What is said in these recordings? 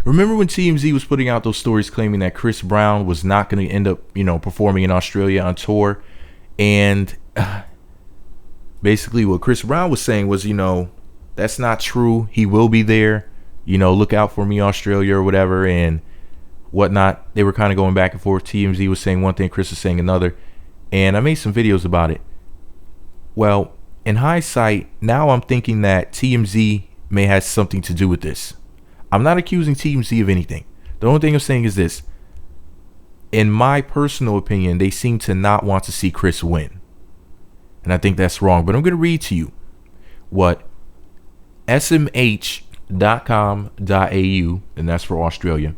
Remember when TMZ was putting out those stories claiming that Chris Brown was not going to end up, performing in Australia on tour? And basically what Chris Brown was saying was, that's not true. He will be there. Look out for me, Australia, or whatever, and whatnot. They were kind of going back and forth. TMZ was saying one thing, Chris was saying another. And I made some videos about it. Well, in hindsight, now I'm thinking that TMZ may have something to do with this. I'm not accusing TMZ of anything. The only thing I'm saying is this. In my personal opinion, they seem to not want to see Chris win. And I think that's wrong. But I'm going to read to you what smh.com.au, and that's for Australia,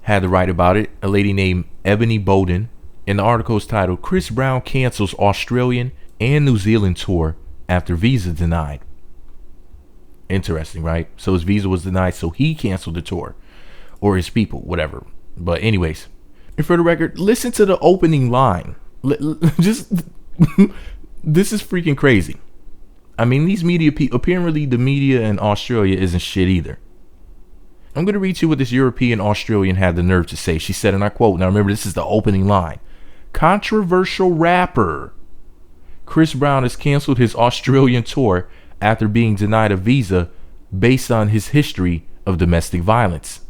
had to write about it. A lady named Ebony Bowden. And the article is titled, Chris Brown cancels Australian and New Zealand tour after visa denied. Interesting, right? So his visa was denied, so he canceled the tour. Or his people, whatever. But anyways, and for the record, listen to the opening line. Just, this is freaking crazy. I mean, these media people, apparently the media in Australia isn't shit either. I'm going to read you what this European Australian had the nerve to say. She said, and I quote, now remember, this is the opening line. Controversial rapper Chris Brown has canceled his Australian tour after being denied a visa based on his history of domestic violence.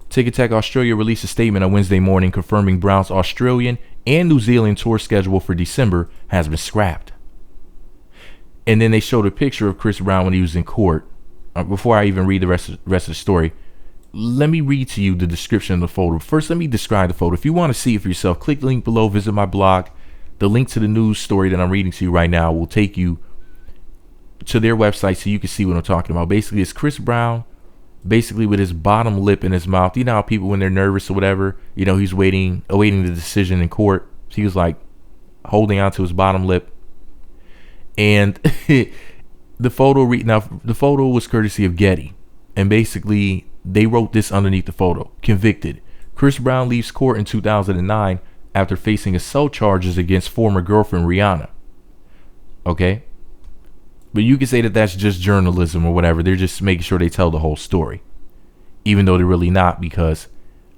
Ticketek Australia released a statement on Wednesday morning confirming Brown's Australian and New Zealand tour schedule for December has been scrapped. And then they showed a picture of Chris Brown when he was in court. Before I even read the rest of the story, let me read to you the description of the photo. First, let me describe the photo. If you want to see it for yourself, click the link below, visit my blog. The link to the news story that I'm reading to you right now will take you to their website so you can see what I'm talking about. Basically, it's Chris Brown, basically with his bottom lip in his mouth. You know how people, when they're nervous or whatever, he's awaiting the decision in court. So he was like holding on to his bottom lip. And the photo was courtesy of Getty. And basically, they wrote this underneath the photo. Convicted. Chris Brown leaves court in 2009 after facing assault charges against former girlfriend Rihanna. Okay? But you can say that that's just journalism or whatever. They're just making sure they tell the whole story. Even though they're really not, because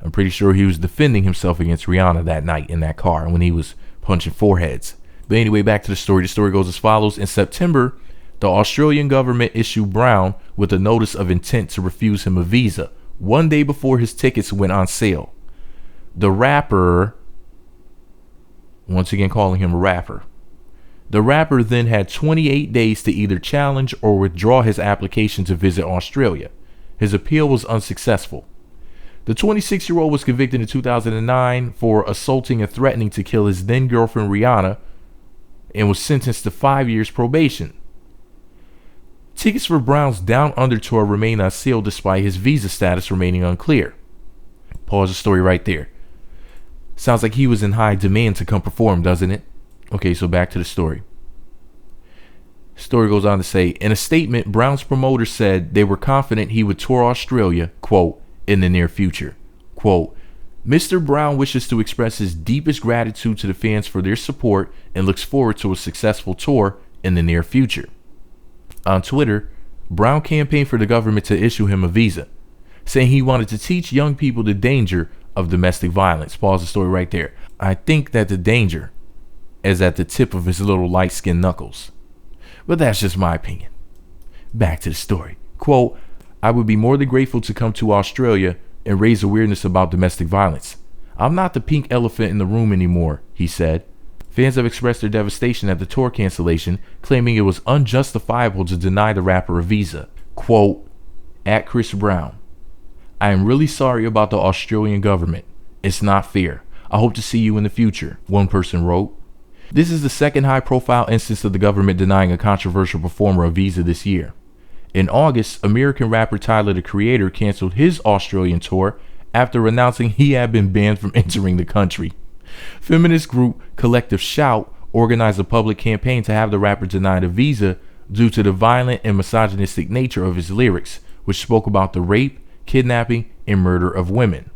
I'm pretty sure he was defending himself against Rihanna that night in that car when he was punching foreheads. But anyway, back to the story. The story goes as follows. In September, the Australian government issued Brown with a notice of intent to refuse him a visa 1 day before his tickets went on sale. The rapper, once again calling him a rapper, the rapper then had 28 days to either challenge or withdraw his application to visit Australia. His appeal was unsuccessful. The 26-year-old was convicted in 2009 for assaulting and threatening to kill his then-girlfriend Rihanna and was sentenced to 5 years probation. Tickets for Brown's Down Under tour remain on sale despite his visa status remaining unclear. Pause the story right there. Sounds like he was in high demand to come perform, doesn't it? Okay, so back to the story. Story goes on to say, in a statement, Brown's promoter said they were confident he would tour Australia, quote, in the near future. Quote, Mr. Brown wishes to express his deepest gratitude to the fans for their support and looks forward to a successful tour in the near future. On Twitter, Brown campaigned for the government to issue him a visa, saying he wanted to teach young people the danger of domestic violence. Pause the story right there. I think that the danger is at the tip of his little light-skinned knuckles. But that's just my opinion. Back to the story. Quote, I would be more than grateful to come to Australia and raise awareness about domestic violence. I'm not the pink elephant in the room anymore, he said. Fans have expressed their devastation at the tour cancellation, claiming it was unjustifiable to deny the rapper a visa. Quote, at Chris Brown, I am really sorry about the Australian government. It's not fair. I hope to see you in the future, one person wrote. This is the second high-profile instance of the government denying a controversial performer a visa this year. In August, American rapper Tyler, the Creator, canceled his Australian tour after announcing he had been banned from entering the country. Feminist group Collective Shout organized a public campaign to have the rapper denied a visa due to the violent and misogynistic nature of his lyrics, which spoke about the rape, kidnapping, and murder of women.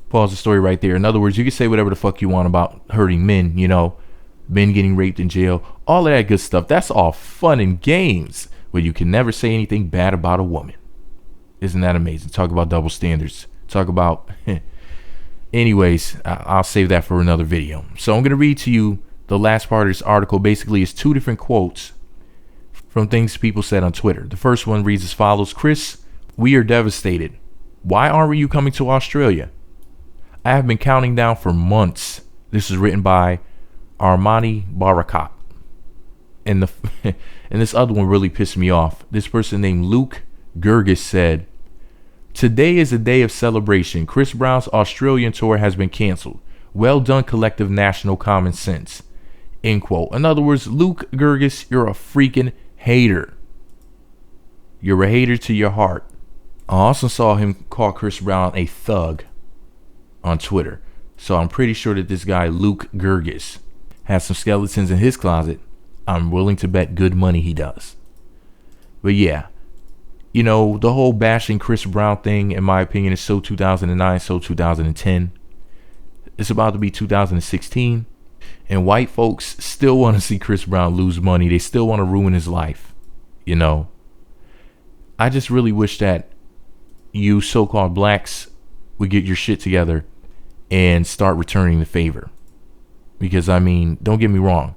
Pause the story right there. In other words, you can say whatever the fuck you want about hurting men, men getting raped in jail, all of that good stuff. That's all fun and games, but you can never say anything bad about a woman. Isn't that amazing? Talk about double standards. Talk about... Anyways, I'll save that for another video. So I'm going to read to you the last part of this article. Basically, it's two different quotes from things people said on Twitter. The first one reads as follows. Chris, we are devastated. Why aren't you coming to Australia? I have been counting down for months. This is written by Armani Barakat. And and this other one really pissed me off. This person named Luke Gergis said, today is a day of celebration. Chris Brown's Australian tour has been canceled. Well done, collective national common sense. End quote. In other words, Luke Gergis, you're a freaking hater. You're a hater to your heart. I also saw him call Chris Brown a thug on Twitter. So I'm pretty sure that this guy, Luke Gergis, has some skeletons in his closet. I'm willing to bet good money he does. But yeah, you know, the whole bashing Chris Brown thing, in my opinion, is so 2009, so 2010. It's about to be 2016. And white folks still want to see Chris Brown lose money. They still want to ruin his life. You know, I just really wish that you so-called blacks would get your shit together and start returning the favor. Because, I mean, don't get me wrong.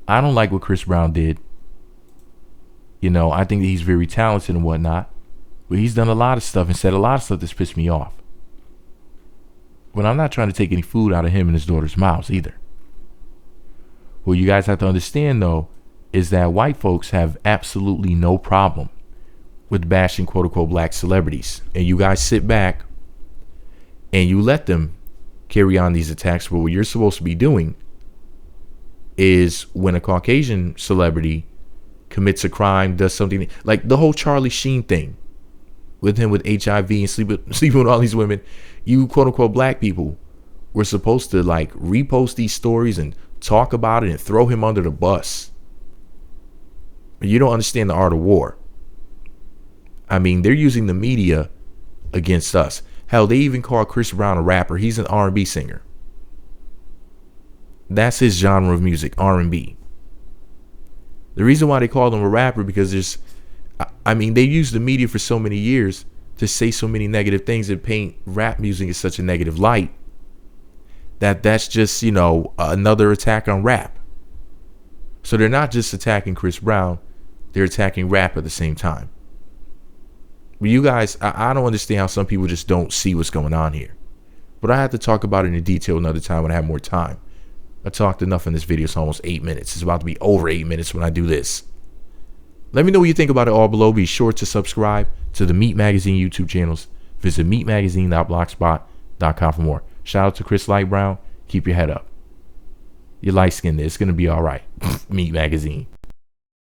I don't like what Chris Brown did. You know, I think that he's very talented and whatnot. But he's done a lot of stuff and said a lot of stuff that's pissed me off. But I'm not trying to take any food out of him and his daughter's mouths either. What you guys have to understand, though, is that white folks have absolutely no problem with bashing quote-unquote black celebrities. And you guys sit back and you let them carry on these attacks. But what you're supposed to be doing is when a Caucasian celebrity commits a crime, does something like the whole Charlie Sheen thing with him with HIV and sleeping with all these women, you quote-unquote black people were supposed to like repost these stories and talk about it and throw him under the bus. But you don't understand the art of war. I mean, they're using the media against us. Hell, they even call Chris Brown a rapper. He's an R&B singer. That's his genre of music, R&B. The reason why they call him a rapper because they used the media for so many years to say so many negative things and paint rap music in such a negative light that's just, you know, another attack on rap. So they're not just attacking Chris Brown, they're attacking rap at the same time. But you guys, I don't understand how some people just don't see what's going on here. But I have to talk about it in detail another time when I have more time. I talked enough in this video. It's almost 8 minutes. It's about to be over 8 minutes when I do this. Let me know what you think about it all below. Be sure to subscribe to the Meat Magazine YouTube channels. Visit meatmagazine.blogspot.com for more. Shout out to Chris Light Brown. Keep your head up. You're light skinned. It's going to be all right. Meat Magazine.